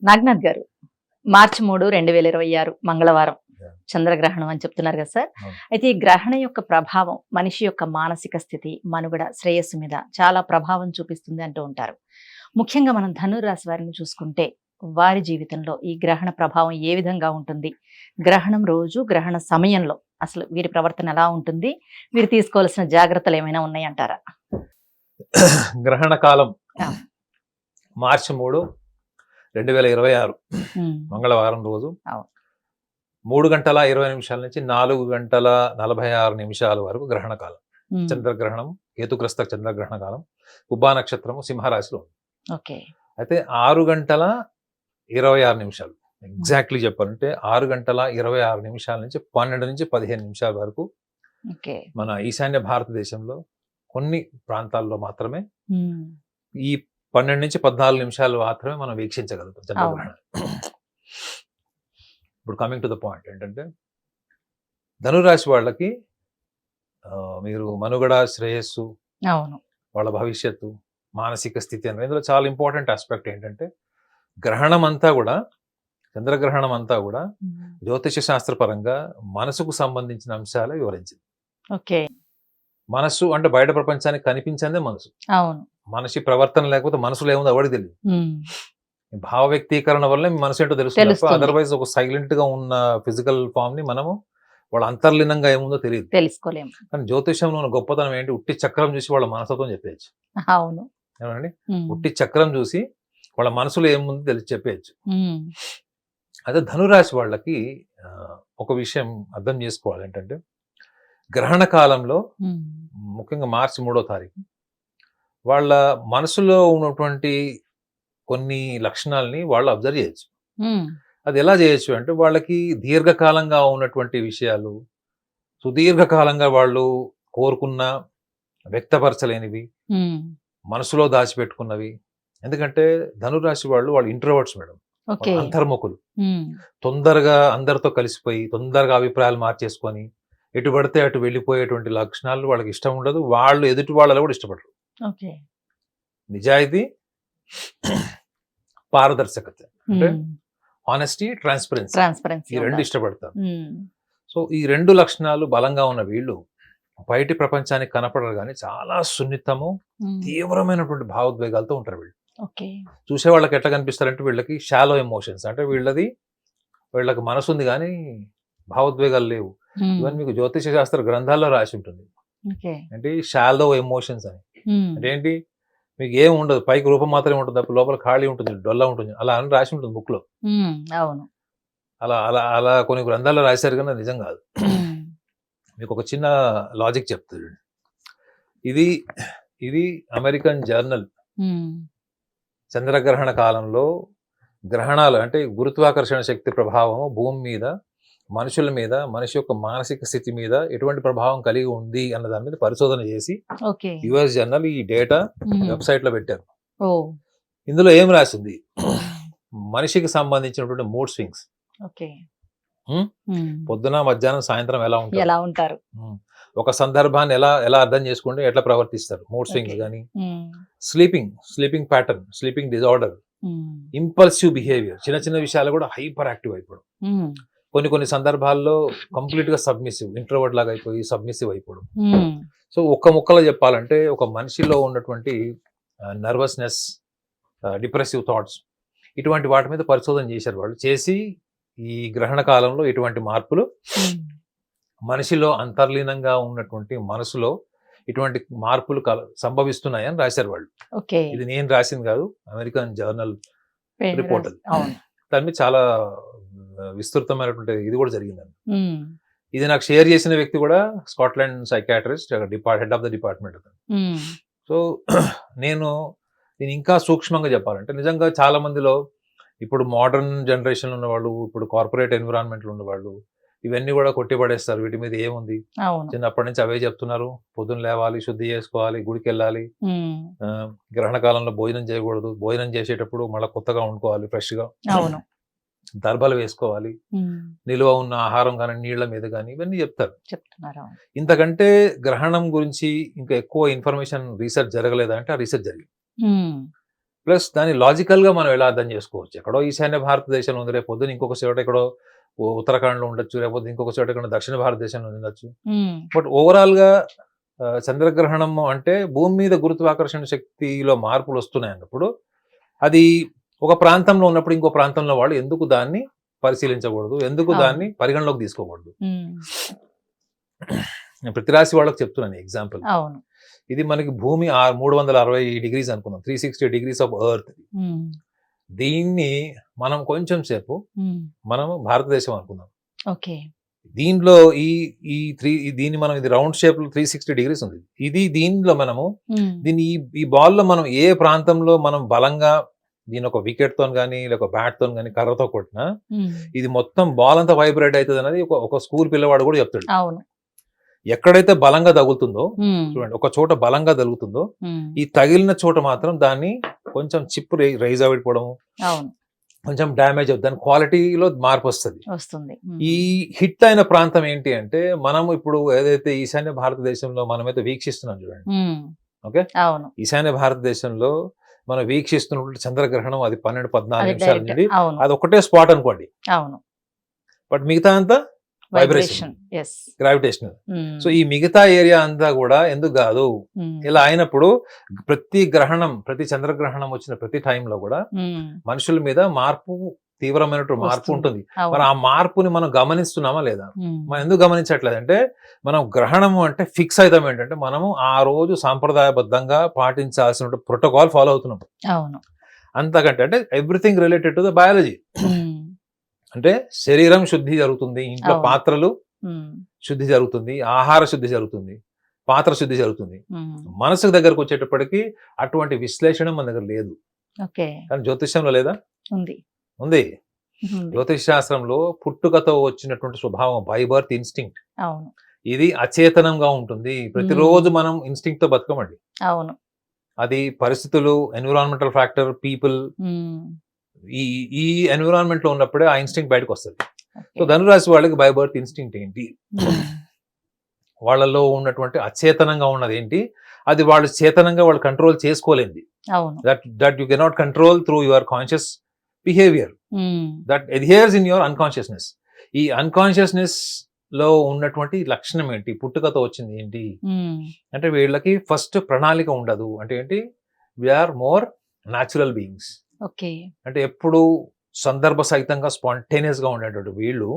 నాగనాథ్ గారు, మార్చి 3, 2026 మంగళవారం చంద్రగ్రహణం అని చెప్తున్నారు కదా సార్. అయితే ఈ గ్రహణం యొక్క ప్రభావం మనిషి యొక్క మానసిక స్థితి, మనుగడ, శ్రేయస్సు మీద చాలా ప్రభావం చూపిస్తుంది అంటూ ఉంటారు. ముఖ్యంగా మనం ధనురాశి వారిని చూసుకుంటే వారి జీవితంలో ఈ గ్రహణ ప్రభావం ఏ విధంగా ఉంటుంది? గ్రహణం రోజు, గ్రహణ సమయంలో అసలు వీరి ప్రవర్తన ఎలా ఉంటుంది? వీరు తీసుకోవాల్సిన జాగ్రత్తలు ఏమైనా ఉన్నాయంటారా? గ్రహణ కాలం ఆ. మార్చి 3, 2026 ఉమ్, మంగళవారం రోజు అవును. 3 గంటల 20 నిమిషాల నుంచి 4 గంటల 46 నిమిషాల వరకు గ్రహణ కాలం. ఉమ్, చంద్రగ్రహణం, కేతుగ్రస్త చంద్రగ్రహణ కాలం. ఉభా నక్షత్రము సింహరాశిలో ఉంది. ఓకే. అయితే 6 గంటల 26 నిమిషాలు ఎగ్జాక్ట్లీ చెప్పాలంటే 6 గంటల 26 నిమిషాల నుంచి 12 నుంచి 15 నిమిషాల వరకు ఓకే. మన ఈశాన్య భారతదేశంలో కొన్ని ప్రాంతాల్లో మాత్రమే ఉమ్, ఈ 12 నుంచి 14 నిమిషాలు మాత్రమే మనం వీక్షించగలుగుతాం చంద్రగ్రహణం. ఇప్పుడు కమింగ్ టు ద పాయింట్ ఏంటంటే, ధనురాశి వాళ్ళకి మీరు మనుగడ, శ్రేయస్సు, అవును. వాళ్ళ భవిష్యత్తు, మానసిక స్థితి అనేది ఇందులో చాలా ఇంపార్టెంట్ ఆస్పెక్ట్ ఏంటంటే, గ్రహణం అంతా కూడా, చంద్రగ్రహణం అంతా కూడా ఉమ్, జ్యోతిష శాస్త్రపరంగా మనసుకు సంబంధించిన అంశాలే వివరించింది. ఓకే. మనస్సు అంటే బయట ప్రపంచానికి కనిపించిందే మనసు. అవును. మనిషి ప్రవర్తన లేకపోతే మనసులో ఏముందో ఎవరికి తెలియదు. ఉమ్, భావ వ్యక్తీకరణ వల్ల మీ మనసు ఏంటో తెలుస్తుంది. తెలుస్తుంది. అదర్వైజ్ ఒక సైలెంట్ గా ఉన్న ఫిజికల్ ఫామ్ ని మనము వాళ్ళ అంతర్లీనంగా ఏముందో తెలియదు. తెలుసుకోలేము. కానీ జ్యోతిషంలో ఉన్న గొప్పతనం ఏంటి, ఉట్టి చక్రం చూసి వాళ్ళ మనసుతో చెప్పేయచ్చు. అవును. ఏమండి, ఉమ్, ఉట్టి చక్రం చూసి వాళ్ళ మనసులో ఏముందో తెలిసి చెప్పేయచ్చు. ఉమ్, అదే ధనురాశి వాళ్ళకి ఒక విషయం అర్థం చేసుకోవాలి ఏంటంటే, గ్రహణ కాలంలో ఉమ్, ముఖ్యంగా మార్చి 3వ తారీఖు వాళ్ళ మనసులో ఉన్నటువంటి కొన్ని లక్షణాలని వాళ్ళు అబ్జర్వ్ చేయొచ్చు. ఉమ్, అది ఎలా చేయొచ్చు అంటే, వాళ్ళకి దీర్ఘకాలంగా ఉన్నటువంటి విషయాలు, సుదీర్ఘకాలంగా వాళ్ళు కోరుకున్న వ్యక్తపరచలేనివి, ఉమ్, మనసులో దాచిపెట్టుకున్నవి. ఎందుకంటే ధనురాశి వాళ్ళు ఇంట్రోవర్ట్స్ మేడం, ఓకే. అంతర్ముఖులు. ఉమ్, తొందరగా అందరితో కలిసిపోయి తొందరగా అభిప్రాయాలు మార్చేసుకొని ఎటు పడితే అటు వెళ్ళిపోయేటువంటి లక్షణాలు వాళ్ళకి ఇష్టం ఉండదు. వాళ్ళు ఎదుటి వాళ్ళలో కూడా ఇష్టపడరు. ఓకే. నిజాయితీ, పారదర్శకత అంటే ఉమ్, ఆనెస్టీ, ట్రాన్స్పరెన్సీ, ట్రాన్స్పరెన్సీ ఈ రెండు ఉండాలి. ఇష్టపడతారు. ఉమ్, సో ఈ 2 లక్షణాలు బలంగా ఉన్న వీళ్ళు బయటి ప్రపంచానికి కనపడరు, కానీ చాలా సున్నితము, ఉమ్, తీవ్రమైనటువంటి భావోద్వేగాలతో ఉంటారు వీళ్ళు. ఓకే. చూసే వాళ్ళకి ఎట్లా కనిపిస్తారంటే, వీళ్ళకి షాలో ఎమోషన్స్, అంటే వీళ్ళకి మనసు ఉంది కానీ భావోద్వేగాలు లేవు. ఉమ్, ఇవన్నీ మీకు జ్యోతిష శాస్త్ర గ్రంథాల్లో రాసి ఉంటుంది. ఓకే. అంటే షాలో ఎమోషన్స్ అని ఉమ్, అంటే ఏంటి, మీకు ఏం ఉండదు, పైకి రూపం మాత్రమే ఉంటుంది తప్ప లోపల ఖాళీ ఉంటుంది, డొల్లా ఉంటుంది, అలా అని రాసి ఉంటుంది బుక్ లో. ఉమ్, అవును. అలా అలా అలా కొన్ని గ్రంథాల్లో రాశారు కానీ అది నిజం కాదు. ఉమ్, మీకు ఒక చిన్న లాజిక్ చెప్తాడు. ఇది ఇది అమెరికన్ జర్నల్ ఉమ్, చంద్రగ్రహణ కాలంలో గ్రహణాలు అంటే గురుత్వాకర్షణ శక్తి ప్రభావం భూమి మీద, మనుషుల మీద, మనిషి యొక్క మానసిక స్థితి మీద ఎటువంటి ప్రభావం కలిగి ఉంది అన్న దాని మీద పరిశోధన చేసి ఓకే. యుఎస్ జర్నల్ ఈ డేటా ఉమ్, వెబ్సైట్ లో పెట్టారు. ఓ, ఇందులో ఏం రాసింది, మనిషికి సంబంధించినటువంటి మూడ్ స్వింగ్స్, ఓకే. ఉమ్, ఉమ్, పొద్దున, మధ్యాహ్నం, సాయంత్రం ఎలా ఉంటారు, ఎలా ఉంటారు? ఒక సందర్భాన్ని ఎలా అర్థం చేసుకుంటే ఎట్లా ప్రవర్తిస్తారు, మూడ్ స్వింగ్స్ ఓకే. కానీ, ఉమ్, స్లీపింగ్ ప్యాటర్న్, స్లీపింగ్ డిజార్డర్, ఉమ్, ఇంపల్సివ్ బిహేవియర్, చిన్న చిన్న విషయాలు కూడా హైపర్ యాక్టివ్ అయిపోవడం, ఉమ్, కొన్ని సందర్భాల్లో కంప్లీట్ గా సబ్మిసివ్, ఇంట్రోవర్ట్ లాగా అయిపోయి సబ్మిసివ్ అయిపోవడం. ఉమ్, సో ఒక్క ముక్కలో చెప్పాలంటే, ఒక మనిషిలో ఉన్నటువంటి నర్వస్నెస్, డిప్రెసివ్ థాట్స్, ఇటువంటి వాటి మీద పరిశోధన చేశారు వాళ్ళు. చేసి ఈ గ్రహణ కాలంలో ఇటువంటి మార్పులు ఉమ్, మనిషిలో అంతర్లీనంగా ఉన్నటువంటి మనసులో ఇటువంటి మార్పులు సంభవిస్తున్నాయని రాశారు వాళ్ళు. ఓకే. ఇది నేను రాసింది కాదు, అమెరికన్ జర్నల్ పేరు రిపోర్ట్ అది. అవును. దాని మీద చాలా విస్తృతమైనటువంటి ఇది కూడా జరిగిందండి. ఉమ్, ఇది నాకు షేర్ చేసిన వ్యక్తి కూడా Scotland psychiatrist, head of the department అతను. ఉమ్, సో నేను దీన్ని ఇంకా సూక్ష్మంగా చెప్పాలంటే, నిజంగా చాలా మందిలో ఇప్పుడు మోడర్న్ జనరేషన్ ఉన్నవాళ్ళు, ఇప్పుడు కార్పొరేట్ ఎన్విరాన్మెంట్లో ఉన్నవాళ్ళు ఇవన్నీ కూడా కొట్టిపడేస్తారు. వీటి మీద ఏముంది, అవును. చిన్నప్పటి నుంచి అవే చెప్తున్నారు. పొద్దున్న లేవాలి, శుద్ధి చేసుకోవాలి, గుడికి వెళ్ళాలి, ఉమ్, గ్రహణ కాలంలో భోజనం చేయకూడదు, భోజనం చేసేటప్పుడు మళ్ళీ కొత్తగా వండుకోవాలి, ఫ్రెష్గా అవును. దర్భలు వేసుకోవాలి, ఉమ్, నిల్వ ఉన్న ఆహారం కానీ నీళ్ల మీద కానీ, ఇవన్నీ చెప్తారు. చెప్తున్నారు. అవును. ఇంతకంటే గ్రహణం గురించి ఇంకా ఎక్కువ ఇన్ఫర్మేషన్ రీసెర్చ్ జరగలేదా అంటే, ఆ రీసెర్చ్ జరిగింది. ఉమ్, ప్లస్ దాన్ని లాజికల్ గా మనం ఎలా అర్థం చేసుకోవచ్చు. ఎక్కడో ఈశాన్య భారతదేశంలో ఉంది, రేపు పొద్దున ఇంకొక చోట ఎక్కడో ఉత్తరాఖండ్ లో ఉండొచ్చు, లేకపోతే ఇంకొక చోట ఎక్కడ దక్షిణ భారతదేశంలో ఉండొచ్చు. బట్ ఓవరాల్ గా చంద్రగ్రహణం అంటే భూమి మీద గురుత్వాకర్షణ శక్తిలో మార్పులు వస్తున్నాయి అన్నప్పుడు అది ఒక ప్రాంతంలో ఉన్నప్పుడు ఇంకో ప్రాంతంలో వాళ్ళు ఎందుకు దాన్ని పరిశీలించకూడదు, ఎందుకు దాన్ని పరిగణలోకి తీసుకోకూడదు. నేను ప్రతి రాశి వాళ్ళకి చెప్తున్నాను ఎగ్జాంపుల్. ఇది మనకి భూమి 360 డిగ్రీస్ అనుకుందాం, 360 డిగ్రీస్ ఆఫ్ ఎర్త్. దీన్ని మనం కొంచెం సేపు మనం భారతదేశం అనుకుందాం. దీనిలో దీన్ని మనం ఇది రౌండ్ షేప్ లో 360 డిగ్రీస్ ఉంది. దీనిలో మనము దీన్ని ఈ బాల్ లో మనం ఏ ప్రాంతంలో మనం బలంగా దీని ఒక వికెట్ తో గానీ లేక బ్యాట్ తో గానీ కర్రతో కొట్టినా ఇది మొత్తం బాల్ అంతా వైబ్రేట్ అవుతుంది అనేది ఒక స్కూల్ పిల్లవాడు కూడా చెప్తాడు. ఎక్కడైతే బలంగా తగులుతుందో చూడండి, ఒక చోట బలంగా తగులుతుందో ఈ తగిలిన చోట మాత్రం దాన్ని కొంచెం చిప్ రైజ్ అవ్వడం, కొంచెం డ్యామేజ్ అవుతుంది, దాని క్వాలిటీలో మార్పు వస్తుంది. ఈ హిట్ అయిన ప్రాంతం ఏంటి అంటే మనం ఇప్పుడు ఏదైతే ఈశాన్య భారతదేశంలో మనమైతే వీక్షిస్తున్నాం చూడండి. ఓకే, ఈశాన్య భారతదేశంలో మనం వీక్షిస్తున్నప్పుడు చంద్రగ్రహణం అది 12-14 నిమిషాల నుండి అది ఒకటే స్పాట్ అనుకోండి. బట్ మిగతా అంతా వైబ్రేషన్, గ్రావిటేషనల్. సో ఈ మిగతా ఏరియా అంతా కూడా ఎందుకు కాదు, ఇలా అయినప్పుడు ప్రతి చంద్రగ్రహణం వచ్చిన ప్రతి టైంలో కూడా మనుషుల మీద తీవ్రమైనటువంటి మార్పు ఉంటుంది. మరి ఆ మార్పుని మనం గమనిస్తున్నామా లేదా? మనం ఎందుకు గమనించట్లేదు అంటే మనం గ్రహణము అంటే ఫిక్స్ అవుతాం ఏంటంటే మనము ఆ రోజు సాంప్రదాయబద్ధంగా పాటించాల్సిన ప్రోటోకాల్ ఫాలో అవుతున్నాం. అంతకంటే అంటే everything related to the biology. అంటే శరీరం శుద్ధి జరుగుతుంది, ఇంట్లో పాత్రలు శుద్ధి జరుగుతుంది, ఆహార శుద్ధి జరుగుతుంది, పాత్ర శుద్ధి జరుగుతుంది. మనసుకు దగ్గరకు వచ్చేటప్పటికి అటువంటి విశ్లేషణ మన దగ్గర లేదు. కానీ జ్యోతిష్యంలో లేదా? ఉంది. జ్యోతిష్ శాస్త్రంలో పుట్టుకతో వచ్చినటువంటి స్వభావం, బై బర్త్ ఇన్స్టింక్ట్, ఇది అచేతనంగా ఉంటుంది. ప్రతిరోజు మనం ఇన్స్టింక్ట్ తో బతకమండి. అది పరిస్థితులు, ఎన్విరాన్మెంటల్ ఫ్యాక్టర్, పీపుల్, ఈ ఎన్విరాన్మెంట్ లో ఉన్నప్పుడే ఆ ఇన్స్టింక్ట్ బయటకు వస్తుంది. సో ధనురాశి వాళ్ళకి బై బర్త్ ఇన్స్టింక్ట్ ఏంటి, వాళ్ళలో ఉన్నటువంటి అచేతనంగా ఉన్నది ఏంటి, అది వాళ్ళు చేతనంగా వాళ్ళు కంట్రోల్ చేసుకోలేంది. That you cannot control through your conscious behaviour, that adheres in your unconsciousness. ఈ అన్కాన్షియస్నెస్ లో ఉన్నటువంటి లక్షణం ఏంటి, పుట్టుకతో వచ్చింది ఏంటి అంటే వీళ్ళకి ఫస్ట్ ప్రణాళిక ఉండదు. అంటే ఏంటి, వీఆర్ మోర్ న్యాచురల్ బీయింగ్స్. అంటే ఎప్పుడు సందర్భ సహితంగా స్పాంటేనియస్ గా ఉండేటువంటి వీళ్ళు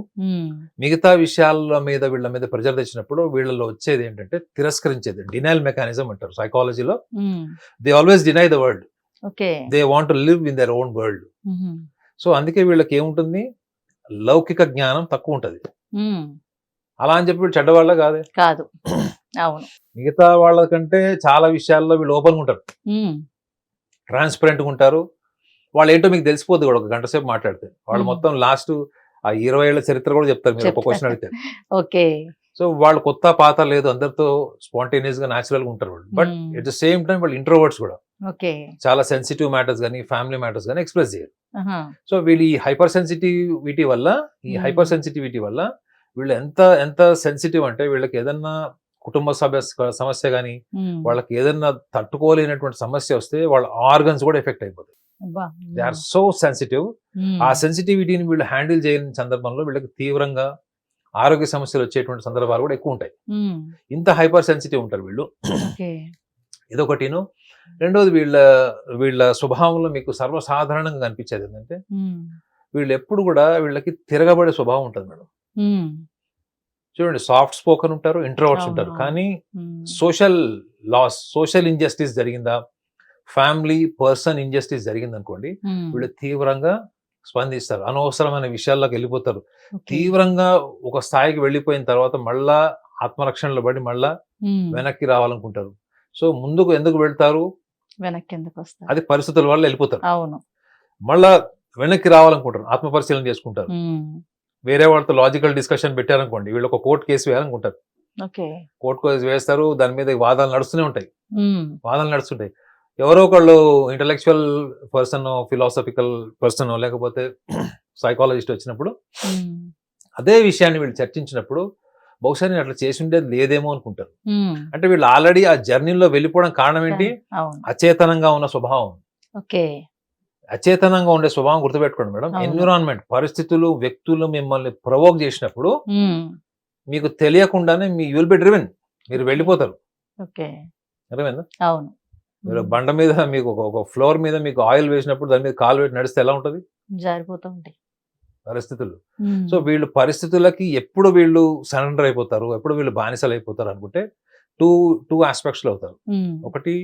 మిగతా విషయాల మీద వీళ్ళ మీద ప్రెజర్ తెచ్చినప్పుడు వీళ్ళలో వచ్చేది ఏంటంటే తిరస్కరించేది, డినైల్ మెకానిజం అంటారు సైకాలజీలో. They always deny the world, they want to live in their own world. So అందుకే వీళ్ళకి ఏముంటుంది, లౌకిక జ్ఞానం తక్కువ ఉంటది. అలా అని చెప్పి వీళ్ళు చెడ్డవాళ్ళ కాదు. మిగతా వాళ్ళ కంటే చాలా విషయాల్లో వీళ్ళు ఓపెన్ గా ఉంటారు, ట్రాన్స్పరెంట్ గా ఉంటారు. వాళ్ళు ఏంటో మీకు తెలిసిపోద్ది కూడా ఒక గంట సేపు మాట్లాడితే. వాళ్ళు మొత్తం లాస్ట్ ఆ 20 ఏళ్ల చరిత్ర కూడా చెప్తారు మీరు ఒక క్వశ్చన్ అడిగితే. సో వాళ్ళు కొత్త పాత లేదు, అందరితో స్పాంటేనియస్ గా న్యాచురల్ గా ఉంటారు వాళ్ళు. But at the same time వాళ్ళు ఇంట్రోవర్ట్స్ కూడా. చాలా సెన్సిటివ్ మ్యాటర్స్ కానీ ఫ్యామిలీ మ్యాటర్స్ కానీ ఎక్స్ప్రెస్ చేయరు. సో వీళ్ళు ఈ హైపర్ సెన్సిటివిటీ వల్ల వీళ్ళు ఎంత సెన్సిటివ్ అంటే వీళ్ళకి ఏదన్నా కుటుంబ సమస్య కానీ వాళ్ళకి ఏదన్నా తట్టుకోలేనటువంటి సమస్య వస్తే వాళ్ళ ఆర్గన్స్ కూడా ఎఫెక్ట్ అయిపోతాయి. They are so sensitive. ఆ సెన్సిటివిటీని వీళ్ళు హ్యాండిల్ చేయని సందర్భంలో వీళ్ళకి తీవ్రంగా ఆరోగ్య సమస్యలు వచ్చేటువంటి సందర్భాలు కూడా ఎక్కువ ఉంటాయి. ఇంత హైపర్ సెన్సిటివ్ ఉంటారు వీళ్ళు. ఇదొకటిను. రెండోది వీళ్ళ స్వభావంలో మీకు సర్వసాధారణంగా కనిపించేది ఏంటంటే వీళ్ళు ఎప్పుడు కూడా వీళ్ళకి తిరగబడే స్వభావం ఉంటుంది మేడం. చూడండి, సాఫ్ట్ స్పోకన్ ఉంటారు, ఇంట్రోవర్ట్స్ ఉంటారు, కానీ సోషల్ ఇంజస్టిస్ జరిగిందా, ఫ్యామిలీ పర్సన్ ఇంజస్టిస్ జరిగింది అనుకోండి, వీళ్ళు తీవ్రంగా స్పందిస్తారు, అనవసరమైన విషయాల్లోకి వెళ్ళిపోతారు. తీవ్రంగా ఒక స్థాయికి వెళ్ళిపోయిన తర్వాత మళ్ళా ఆత్మరక్షణలో పడి మళ్ళా వెనక్కి రావాలనుకుంటారు. సో ముందుకు ఎందుకు వెళ్తారు, వెనక్కి ఎందుకు వస్తారు, అది పరిస్థితుల వల్ల వెళ్ళిపోతారు. మళ్ళా వెనక్కి రావాలనుకుంటారు, ఆత్మ పరిశీలన చేసుకుంటారు. వేరే వాళ్ళతో లాజికల్ డిస్కషన్ పెట్టారనుకోండి, వీళ్ళు ఒక కోర్టు కేసు వేయాలనుకుంటారు, కోర్టు కేసు వేస్తారు, దాని మీద వాదాలు నడుస్తూనే ఉంటాయి. ఎవరో ఒకళ్ళు ఇంటలెక్చువల్ పర్సన్, ఫిలాసఫికల్ పర్సన్ లేకపోతే సైకాలజిస్ట్ వచ్చినప్పుడు అదే విషయాన్ని వీళ్ళు చర్చించినప్పుడు బహుశా నేను అట్లా చేసి ఉండేది లేదేమో అనుకుంటారు. అంటే వీళ్ళు ఆల్రెడీ ఆ జర్నీలో వెళ్ళిపోవడం కారణం ఏంటి, అచేతనంగా ఉన్న స్వభావం. ఓకే. అచేతనంగా ఉండే స్వభావం గుర్తుపెట్టుకోండి మేడం. అవును. ఎన్విరాన్మెంట్, పరిస్థితులు, వ్యక్తులు మిమ్మల్ని ప్రొవోక్ చేసినప్పుడు హ్మ్. మీకు తెలియకుండానే యూ విల్ బి డ్రివెన్. మీరు వెళ్ళిపోతారు. ఓకే. అర్థమైందా? అవును. మీరు హ్మ్. బండ మీద మీకు ఒక ఫ్లోర్ మీద మీకు ఆయిల్ వేసినప్పుడు దాని మీద కాలు పెట్టి నడిస్తే ఎలా ఉంటది జారిపోతూ ఉంటాయి. పరిస్థితులు? హ్మ్. సో వీళ్ళు పరిస్థితులకి ఎప్పుడు వీళ్ళు సరెండర్ అయిపోతారు, ఎప్పుడు వీళ్ళు బానిసలు అయిపోతారు అనుకుంటే టూ టూ ఆస్పెక్ట్స్ లో అవుతారు. హ్మ్. ఒకటి,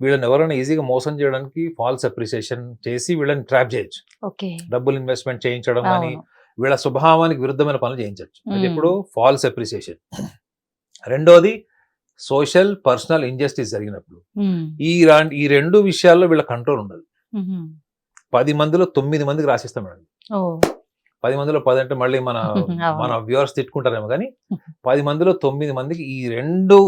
వీళ్ళని ఎవరైనా ఈజీగా మోసం చేయడానికి ఫాల్స్ అప్రిసియేషన్ చేసి వీళ్ళని ట్రాప్ చేయొచ్చు. ఓకే. డబ్బులు ఇన్వెస్ట్మెంట్ చేయించడం కానీ అవును. వీళ్ళ స్వభావానికి విరుద్ధమైన పనులు చేయించవచ్చు. అది హ్మ్. ఎప్పుడు ఫాల్స్ అప్రిసియేషన్. రెండోది, సోషల్ పర్సనల్ ఇంజస్టిస్ జరిగినప్పుడు హ్మ్. ఈ రెండు విషయాల్లో వీళ్ళ కంట్రోల్ ఉండదు. హుహు. 10 మందిలో 9 మందికి రాసిస్తాం మేడం. ఓహ్! 10 మందిలో 10 అంటే మళ్ళీ మన అవును. వ్యూవర్స్ తిట్టుకుంటారేమో కానీ 10 మందిలో 9 మందికి ఈ రెండు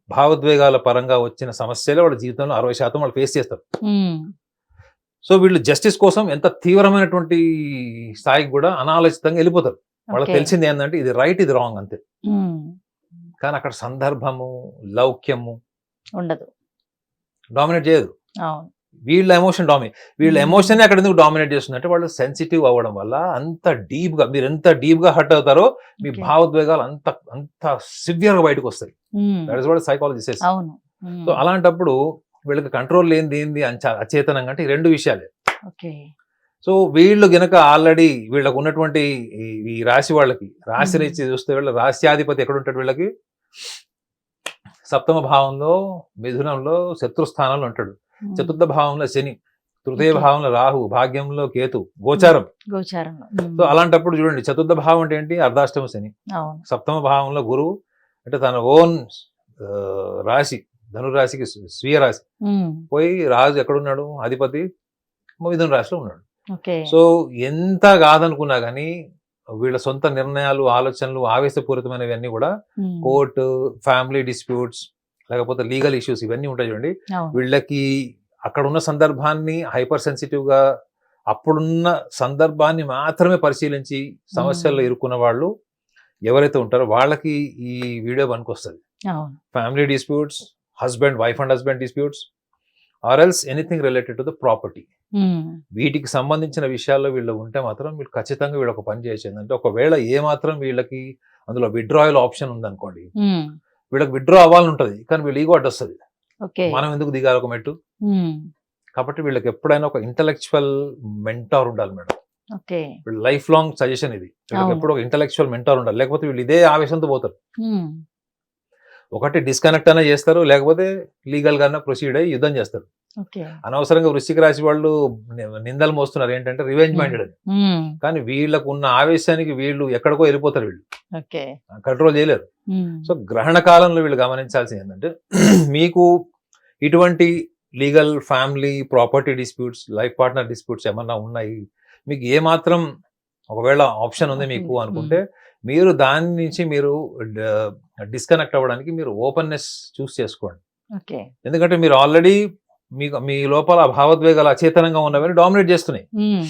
భావోద్వేగాల పరంగా వచ్చిన సమస్యలే వాళ్ళ జీవితంలో 60% వాళ్ళు ఫేస్ చేస్తారు. హ్మ్. సో వీళ్ళు జస్టిస్ కోసం ఎంత తీవ్రమైనటువంటి స్థాయికి కూడా అనాలోచితంగా వెళ్ళిపోతారు. వాళ్ళకి ఓకే. తెలిసింది ఏంటంటే ఇది రైట్, ఇది రాంగ్ అంతే. హ్మ్. కానీ అక్కడ సందర్భము, లౌక్యము ఉండదు. డామినేట్ చేయదు. అవును. వీళ్ళ హ్మ్. ఎమోషన్ అక్కడ ఎందుకు డామినేట్ చేస్తుందంటే వాళ్ళు సెన్సిటివ్ అవ్వడం వల్ల అంత డీప్ గా, మీరు ఎంత డీప్ గా హర్ట్ అవుతారో మీ ఓకే. భావోద్వేగాలు అంత అంత సివియర్ గా బయటకు వస్తాయి. హ్మ్. That is what psychology says. అవును. సో హ్మ్. అలాంటప్పుడు వీళ్ళకి కంట్రోల్ లేనిది ఏంది అచేతనంగా అంటే ఈ రెండు విషయాలే. ఓకే. సో వీళ్ళు గనక ఆల్రెడీ వీళ్ళకు ఉన్నటువంటి ఈ రాశి వాళ్ళకి రాశి హ్మ్. రీత్యా చూస్తే వీళ్ళ రాశ్యాధిపతి ఎక్కడ ఉంటాడు వీళ్ళకి? సప్తమ భావంలో, మిథునంలో, శత్రుస్థానంలో ఉంటాడు. హ్మ్. చతుర్థ భావంలో శని, తృతీయ ఓకే. భావంలో రాహు, భాగ్యంలో కేతు, హ్మ్. గోచారం. గోచారంలో. సో హ్మ్. అలాంటప్పుడు చూడండి, చతుర్థ భావం అంటే ఏంటి? అర్ధాష్టమ శని. అవును. సప్తమ భావంలో గురువు, అంటే తన ఓన్ రాశి, ధనురాశికి స్వీయ రాశి హ్మ్. పోయి రాజు ఎక్కడున్నాడు? అధిపతి మిథున రాశిలో ఉన్నాడు. ఓకే. సో ఎంత కాదనుకున్నా కానీ వీళ్ళ సొంత నిర్ణయాలు, ఆలోచనలు, ఆవేశపూరితమైనవన్నీ కూడా హ్మ్. కోర్టు, ఫ్యామిలీ డిస్ప్యూట్స్, లేకపోతే లీగల్ ఇష్యూస్ ఇవన్నీ ఉంటాయి చూడండి. అవును. వీళ్ళకి అక్కడ ఉన్న సందర్భాన్ని హైపర్ సెన్సిటివ్ గా, అప్పుడున్న సందర్భాన్ని మాత్రమే పరిశీలించి సమస్యల్లో హ్మ్. ఇరుక్కున్న వాళ్ళు ఎవరైతే ఉంటారో వాళ్ళకి ఈ వీడియో పనికొస్తుంది. అవును. Family disputes, wife and husband disputes, or else anything related to the property, హ్మ్. వీటికి సంబంధించిన విషయాల్లో వీళ్ళు ఉంటే మాత్రం వీళ్ళు ఖచ్చితంగా వీళ్ళు ఒక పని చేయొచ్చు. ఏంటంటే ఒకవేళ ఏ మాత్రం వీళ్ళకి అందులో విత్డ్రాయల్ ఆప్షన్ ఉందనుకోండి, హ్మ్. వీళ్ళకి విత్డ్రా అవ్వాలని ఉంటుంది కానీ వీళ్ళు ఈగో అడ్డొస్తుంది. ఓకే. మనం ఎందుకు దిగాలి ఒక మెట్టు? హ్మ్. కాబట్టి వీళ్ళకి ఎప్పుడైనా ఒక ఇంటలెక్చువల్ మెంటార్ ఉండాలి మేడం. ఓకే. వీళ్ళు లైఫ్ లాంగ్ సజెషన్ ఇది. వీళ్ళకి అవును. ఎప్పుడు ఒక ఇంటలెక్చువల్ మెంటార్ ఉండాలి. లేకపోతే వీళ్ళు ఇదే ఆవేశంతో పోతారు. హ్మ్. ఒకటి డిస్కనెక్ట్ అయినా చేస్తారు, లేకపోతే లీగల్ గానే ప్రొసీడ్ అయ్యి యుద్ధం చేస్తారు. ఓకే. అనవసరంగా వృశ్చిక రాశి వాళ్ళు నిందలు మోస్తున్నారు ఏంటంటే రివెంజ్ హ్మ్. మైండెడ్ అని. హ్మ్. కానీ వీళ్ళకు ఉన్న ఆవేశానికి వీళ్ళు ఎక్కడికో వెళ్ళిపోతారు. వీళ్ళు ఓకే. కంట్రోల్ చేయలేరు. హ్మ్. సో గ్రహణ కాలంలో వీళ్ళు గమనించాల్సింది ఏంటంటే మీకు ఇటువంటి legal, family, property disputes, life partner disputes ఏమన్నా ఉన్నాయి, మీకు ఏ మాత్రం ఒకవేళ ఆప్షన్ ఉంది మీకు ఉంది. అనుకుంటే మీరు దాని నుంచి మీరు డిస్కనెక్ట్ అవ్వడానికి మీరు ఓపెన్నెస్ చూస్ చేసుకోండి. ఓకే. ఎందుకంటే మీరు ఆల్రెడీ మీకు మీ లోపల భావోద్వేగాలు అచేతనంగా ఉన్నవని డామినేట్ చేస్తున్నాయి. హ్మ్.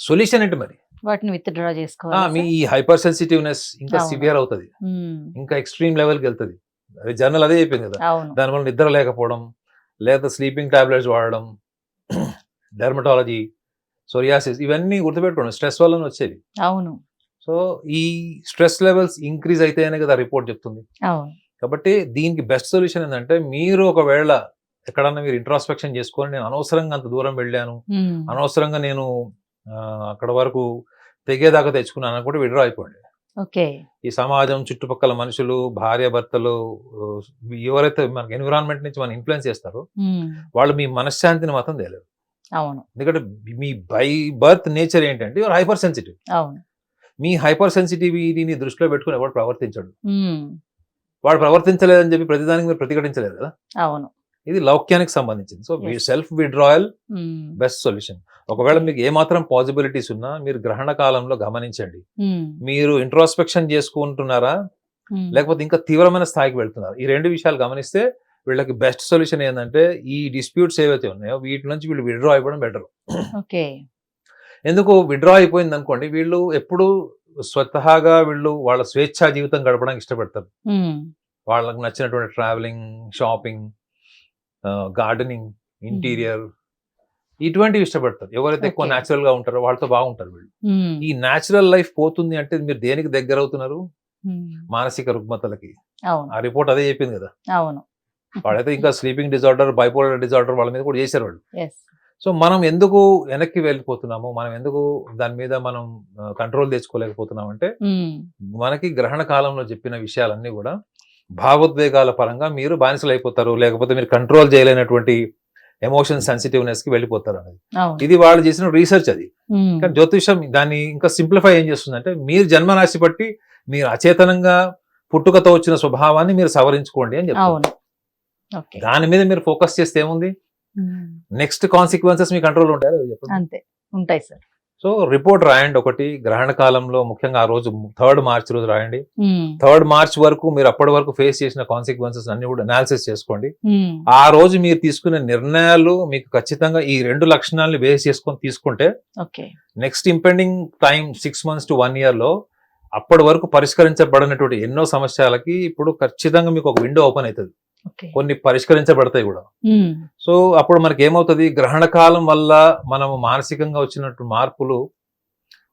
సొల్యూషన్ ఏంటి మరి? వాటిని విత్‌డ్రా చేసుకోవాలా మీ సార్? ఈ హైపర్ సెన్సిటివ్నెస్ ఇంకా అవును. సివియర్ అవుతుంది, హ్మ్. ఇంకా ఎక్స్ట్రీమ్ లెవెల్కి వెళ్తుంది. అది జర్నల్ అదే చెప్పింది కదా. అవును. దానివల్ల నిద్ర లేకపోవడం, లేదా స్లీపింగ్ టాబ్లెట్స్ వాడడం, డెర్మటాలజీ, సోరియాసిస్, ఇవన్నీ గుర్తుపెట్టుకోండి స్ట్రెస్ వల్లనే వచ్చేది. అవును. సో ఈ స్ట్రెస్ లెవెల్స్ ఇంక్రీజ్ అయితేనే కదా రిపోర్ట్ చెప్తుంది. అవును. కాబట్టి దీనికి బెస్ట్ సొల్యూషన్ ఏంటంటే మీరు ఒకవేళ ఎక్కడన్నా మీరు ఇంట్రాస్పెక్షన్ చేసుకొని నేను అనవసరంగా అంత దూరం వెళ్ళాను, హ్మ్. అనవసరంగా నేను అక్కడ వరకు తెగేదాకా తెచ్చుకున్నాను అనుకుంటే విడ్రా అయిపోండి. ఓకే. ఈ సమాజం, చుట్టుపక్కల మనుషులు, భార్య భర్తలు, ఎవరైతే మనకి ఎన్విరాన్మెంట్ నుంచి మనం ఇన్ఫ్లుయెన్స్ చేస్తారో హ్మ్. వాళ్ళు మీ మనశ్శాంతిని మాత్రం తేలేరు. అవును. ఎందుకంటే మీ బై బర్త్ నేచర్ ఏంటంటే యువర్ హైపర్ సెన్సిటివ్. అవును. మీ హైపర్ సెన్సిటివిటీని దృష్టిలో పెట్టుకుని ఎవరు ప్రవర్తించడు. హ్మ్. వాడు ప్రవర్తించలేదని చెప్పి ప్రతిదానికి మీరు ప్రతిఘటించలేరు కదా. అవును. ఇది లౌక్యానికి సంబంధించింది. So yes. సెల్ఫ్ విడ్రాయల్ హ్మ్. Best solution. ఒకవేళ ఓకే. మీకు ఏమాత్రం పాసిబిలిటీస్ ఉన్నా మీరు గ్రహణ కాలంలో గమనించండి. హ్మ్. మీరు ఇంట్రాస్పెక్షన్ చేసుకుంటున్నారా, హ్మ్. లేకపోతే ఇంకా తీవ్రమైన స్థాయికి వెళ్తున్నారు? ఈ రెండు విషయాలు గమనిస్తే వీళ్ళకి బెస్ట్ సొల్యూషన్ ఏంటంటే ఈ డిస్ప్యూట్స్ ఏవైతే ఉన్నాయో వీటి నుంచి వీళ్ళు విడ్రా అయిపోవడం బెటర్. ఓకే. ఎందుకు విడ్రా అయిపోయింది అనుకోండి, వీళ్ళు ఎప్పుడు స్వతహాగా వీళ్ళు వాళ్ళ స్వేచ్ఛా జీవితం గడపడానికి ఇష్టపడతారు. హ్మ్. వాళ్ళకి నచ్చినటువంటి ట్రావెలింగ్, షాపింగ్, గార్డెనింగ్, హ్మ్. ఇంటీరియర్, ఇటువంటివి ఇష్టపడతారు. ఎవరైతే ఎక్కువ Okay. న్యాచురల్ గా ఉంటారో వాళ్ళతో బాగుంటారు వీళ్ళు. ఉమ్, ఈ న్యాచురల్ లైఫ్ పోతుంది అంటే మీరు దేనికి దగ్గర అవుతున్నారు? ఉమ్, మానసిక రుగ్మతలకి. అవును ఆ రిపోర్ట్ అదే చెప్పింది కదా. అవును వాళ్ళైతే ఇంకా స్లీపింగ్ డిజార్డర్, బైపోలర్ డిజార్డర్ వాళ్ళ మీద కూడా చేశారు వాళ్ళు. ఎస్ సో మనం ఎందుకు వెనక్కి వెళ్ళిపోతున్నాము, మనం ఎందుకు దాని మీద మనం కంట్రోల్ తెచ్చుకోలేకపోతున్నాం అంటే మనకి గ్రహణ కాలంలో చెప్పిన విషయాలన్నీ కూడా భావోద్వేగాల పరంగా మీరు బానిసలు అయిపోతారు, లేకపోతే మీరు కంట్రోల్ చేయలేనటువంటి ఎమోషన్ సెన్సిటివ్నెస్ కి వెళ్ళిపోతారు అనేది. అవును ఇది వాళ్ళు చేసిన రీసెర్చ్ అది. ఉమ్, కానీ జ్యోతిషం దాన్ని ఇంకా సింప్లిఫై ఏం చేస్తుందంటే మీరు జన్మరాశి బట్టి మీరు అచేతనంగా పుట్టుకతో వచ్చిన స్వభావాన్ని మీరు సవరించుకోండి అని చెప్తారు. అవును ఓకే దాని మీద మీరు ఫోకస్ చేస్తే ఏముంది, నెక్స్ట్ కాన్సిక్వెన్సెస్ మీ కంట్రోల్ ఉంటాయా లేదా చెప్పండి. అంతే ఉంటాయి సార్. సో రిపోర్ట్ రాయండి ఒకటి, గ్రహణ కాలంలో ముఖ్యంగా ఆ రోజు 3rd మార్చ్ రోజు రాయండి. 3rd మార్చ్ వరకు మీరు అప్పటి వరకు ఫేస్ చేసిన కాన్సిక్వెన్సెస్ అన్ని కూడా అనాలిసిస్ చేసుకోండి. ఆ రోజు మీరు తీసుకునే నిర్ణయాలు మీకు ఖచ్చితంగా ఈ 2 లక్షణాలని బేస్ చేసుకొని తీసుకుంటే okay next impending time 6 months to 1 year లో అప్పటి వరకు పరిష్కరించబడినటువంటి ఎన్నో సమస్యలకి ఇప్పుడు ఖచ్చితంగా మీకు ఒక విండో ఓపెన్ అవుతుంది. ఓకే కొన్ని పరిష్కరించబడతాయి కూడా. సో అప్పుడు మనకి ఏమవుతుంది, గ్రహణ కాలం వల్ల మనము మానసికంగా వచ్చినట్టు మార్పులు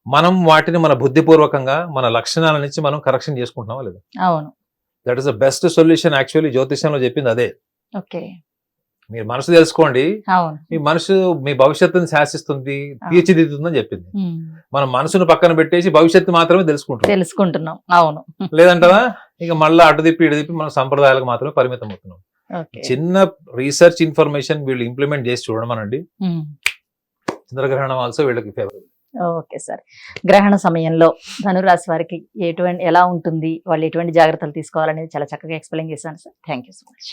మనం వాటిని మన బుద్ధిపూర్వకంగా మన లక్షణాల నుంచి మనం కరెక్షన్ చేసుకుంటున్నామా లేదా. అవును that is the best solution. Actually జ్యోతిష్యంలో చెప్పింది అదే. ఓకే మీరు మనసు తెలుసుకోండి, అవును మీ మనసు మీ భవిష్యత్తుని శాసిస్తుంది, తీర్చిదిద్దుతుందని చెప్పింది. మనం మనసును పక్కన పెట్టేసి భవిష్యత్తు మాత్రమే తెలుసుకుంటాం. తెలుసుకుంటున్నాం. అవును లేదంటారా ఇక మళ్ళీ అటు తిప్పి ఇటు తిప్పి మనం సంప్రదాయాలకు మాత్రమే పరిమితం అవుతున్నాం. ఓకే చిన్న రీసెర్చ్ ఇన్ఫర్మేషన్ వీళ్ళు ఇంప్లిమెంట్ చేసి చూడమనండి. చంద్రగ్రహణం ఆల్సో వీళ్ళకి ఫేవర్. Okay sir. గ్రహణ సమయంలో ధనురాశి వారికి ఎలా ఉంటుంది, వాళ్ళు ఎటువంటి జాగ్రత్తలు తీసుకోవాలనేది చాలా చక్కగా ఎక్స్ప్లెయిన్ చేశాను sir. Thank you so much.